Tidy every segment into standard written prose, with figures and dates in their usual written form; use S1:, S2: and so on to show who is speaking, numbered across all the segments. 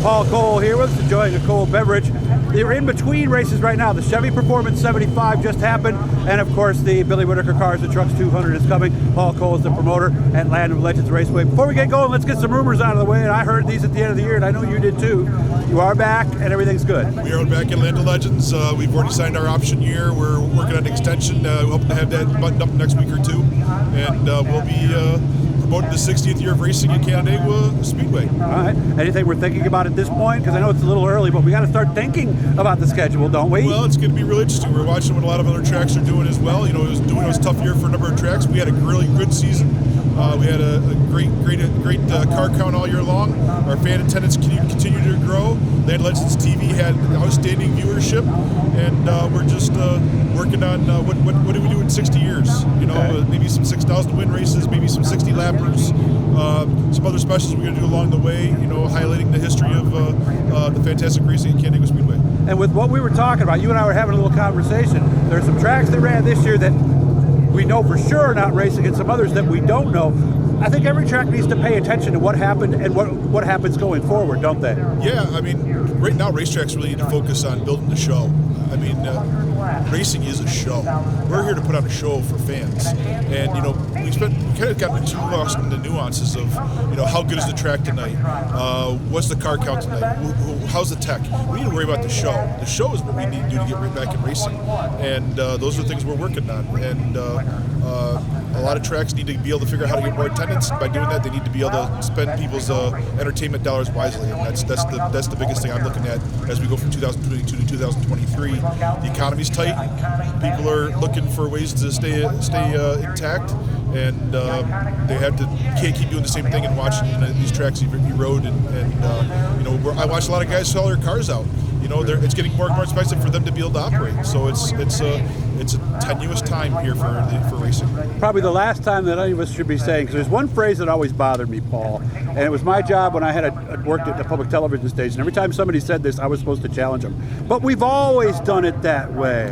S1: Paul Cole here with us, enjoying a cold beverage. They're in between races right now. The Chevy Performance 75 just happened, and of course the Billy Whitaker Cars and Trucks 200 is coming. Paul Cole is the promoter at Land of Legends Raceway. Before we get going, let's get some rumors out of the way, and I heard these at the end of the year, and I know you did too. You are back, and everything's good.
S2: We are back at Land of Legends. We've already signed our option year. We're working on an extension. We're hoping to have that buttoned up next week or two, and we'll be promoting the 60th year of racing at Canandaigua Speedway.
S1: All right. Anything we're thinking about at this point? Because I know it's a little early, but we got to start thinking about the schedule, don't we?
S2: Well, it's going to be really interesting. We're watching what a lot of other tracks are doing as well. You know, it was a tough year for a number of tracks. We had a really good season. We had a great car count all year long. Our fan attendance continued to grow. Land of Legends TV had outstanding viewership, and we're just working on what do we do in 60 years? You know,
S1: okay.
S2: Maybe some 6,000 win races, maybe some 60 lappers, some other specials we're going to do along the way. You know, highlighting the history of the fantastic racing at Canandaigua Speedway.
S1: And with what we were talking about, you and I were having a little conversation. There's some tracks that ran this year that we know for sure are not racing, and some others that we don't know. I think every track needs to pay attention to what happened and what happens going forward, don't they?
S2: Yeah, I mean, right now racetracks really need to focus on building the show. I mean, racing is a show. We're here to put on a show for fans, and you know, we kind of got too lost in the nuances of, you know, how good is the track tonight? What's the car count tonight? How's the tech? We need to worry about the show. The show is what we need to do to get right back in racing, and those are the things we're working on. And a lot of tracks need to be able to figure out how to get more attendance. By doing that, they need to be able to spend people's entertainment dollars wisely, and that's the biggest thing I'm looking at as we go from 2022 to 2023. The economy's tight. People are looking for ways to stay intact, and they can't keep doing the same thing and watching these tracks erode. And you know, I watch a lot of guys sell their cars out. You know, it's getting more and more expensive for them to be able to operate. So it's a tenuous time here for racing.
S1: Probably the last time that any of us should be saying, because there's one phrase that always bothered me, Paul, and it was my job when I worked at the public television station. Every time somebody said this, I was supposed to challenge them. But we've always done it that way.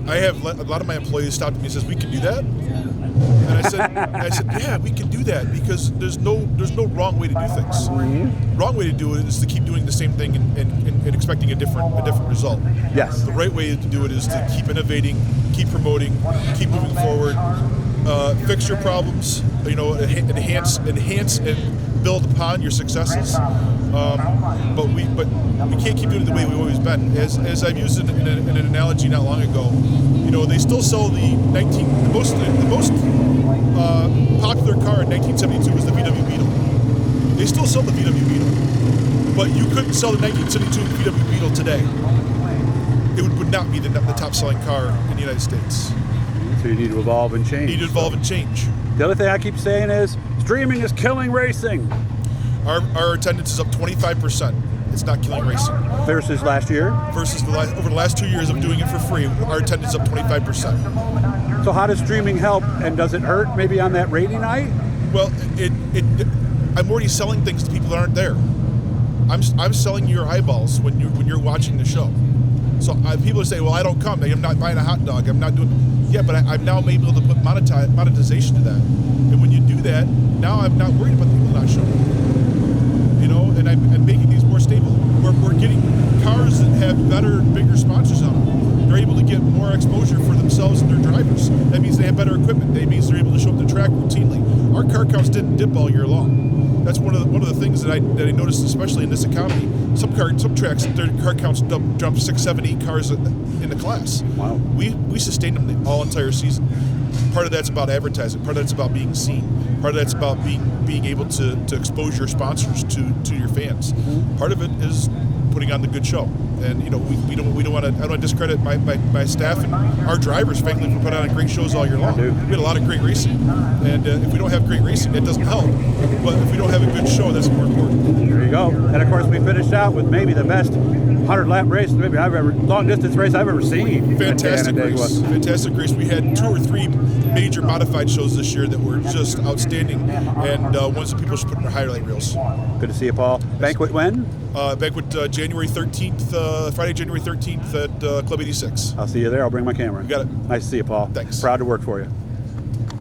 S2: I have a lot of my employees stopped me and says, "We can do that." And I said, yeah, we can do that, because there's no wrong way to do things.
S1: Mm-hmm.
S2: Wrong way to do it is to keep doing the same thing and expecting a different result.
S1: Yes.
S2: The right way to do it is to keep innovating, keep promoting, keep moving forward, fix your problems, you know, enhance and build upon your successes. But we can't keep doing it the way we've always been. As I've used in an analogy not long ago, you know, they still sell the most popular car in 1972 was the VW Beetle. They still sell the VW Beetle, but you couldn't sell the 1972 VW Beetle today. It would not be the top selling car in the United States.
S1: So you need to evolve and change.
S2: You need to evolve and change.
S1: The other thing I keep saying is, streaming is killing racing.
S2: Our attendance is up 25%. It's not killing racing.
S1: Versus last year?
S2: Versus over the last 2 years of doing it for free, our attendance is up 25%.
S1: So how does streaming help, and does it hurt maybe on that rating night?
S2: Well, I'm already selling things to people that aren't there. I'm selling your eyeballs when you're watching the show. So people say, well, I don't come. I'm not buying a hot dog. I'm not doing. Yeah, but I'm now able to put monetization to that. And when you do that, now I'm not worried about the people not showing. You know, and I'm making these more stable. We're getting cars that have better, bigger sponsors on them. They're able to get more exposure for themselves and their drivers. That means they have better equipment. That means they're able to show up the track routinely. Our car counts didn't dip all year long. That's one of the things that I noticed, especially in this economy. Some tracks, their car counts jump 6, 7, 8 cars in the class.
S1: Wow.
S2: We sustained them the all entire season. Part of that's about advertising. Part of that's about being seen. Part of that's about being able to expose your sponsors to your fans. Mm-hmm. Part of it is putting on the good show. And you know, we don't want to. I don't want to discredit my staff and our drivers. Frankly, we put on great shows all year long. We had a lot of great racing, and if we don't have great racing, that doesn't help. But if we don't have a good show, that's more important.
S1: There you go. And of course, we finished out with maybe the best 100-lap race maybe long distance race I've ever seen.
S2: Fantastic race. Fantastic race. We had 2 or 3 major modified shows this year that were just outstanding, and ones that people should put in their highlight reels.
S1: Good to see you, Paul. Banquet when?
S2: Banquet January 13th, Friday, January 13th at Club 86.
S1: I'll see you there. I'll bring my camera.
S2: You got it.
S1: Nice to see you, Paul.
S2: Thanks.
S1: Proud to work for you.